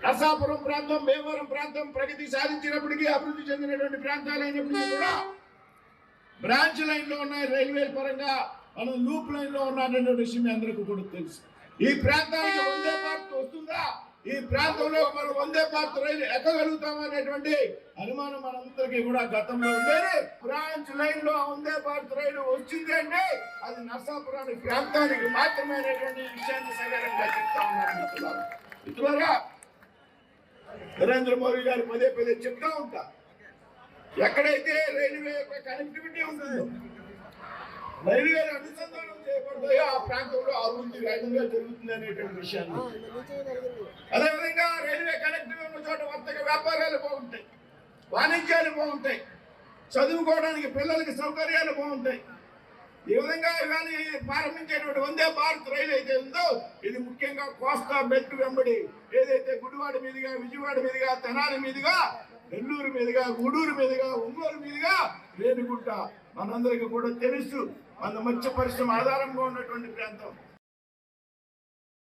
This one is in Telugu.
నరసాపురం ప్రాంతం, భీమవరం ప్రాంతం ప్రగతి సాధించినప్పటికీ, అభివృద్ధి చెందినటువంటి ప్రాంతాలైనప్పటికీ కూడా బ్రాంచ్ లైన్ లో ఉన్నాయి. రైల్వే పరంగా మనం లూప్ లైన్ లో ఉన్నటువంటి విషయం మీ అందరికీ కూడా తెలుసు. ఈ ప్రాంతానికి వందే భారత్ వస్తుందా, ఈ ప్రాంతంలో మనం వందే భారత్ రైలు ఎక్కగలుగుతాం అనేటువంటి అనుమానం మనందరికీ కూడా గతంలో ఉండేది. బ్రాంచ్ లైన్ లో వందే భారత్ రైలు వచ్చింది అంటే అది నరసాపురానికి ప్రాంతానికి మాత్రమే అనేటువంటి విషయాన్ని సగరంగా చెప్తా ఉన్నారు. మిత్రులారా, నరేంద్ర మోదీ గారు పదే పదే చెప్తా ఉంటా, ఎక్కడైతే రైల్వే యొక్క కనెక్టివిటీ ఉంటుందో, రైల్వే అనుసంధానం చేయబడతాయో ఆ ప్రాంతంలో అభివృద్ధి వేగంగా జరుగుతుంది అనేటువంటి విషయాన్ని. అదేవిధంగా రైల్వే కనెక్టివిటీ ఉన్న చోట వర్తక వ్యాపారాలు బాగుంటాయి, వాణిజ్యాలు బాగుంటాయి, చదువుకోవడానికి పిల్లలకి సౌకర్యాలు బాగుంటాయి. ఈ విధంగా ఇవాళ ప్రారంభించేటువంటి వందే భారత్ రైలు అయితే ఉందో ఇది ముఖ్యంగా కోస్తా బెల్ట్ వెంబడి ఏదైతే గుడివాడ మీదుగా, విజయవాడ మీదుగా, తెనాలి మీదుగా, నెల్లూరు మీదుగా, గూడూరు మీదుగా, ఒంగోలు మీదుగా, రేణిగుంట మనందరికీ కూడా తెలుసు. మన మత్స్య పరిశ్రమ ఆధారంగా ఉన్నటువంటి ప్రాంతం.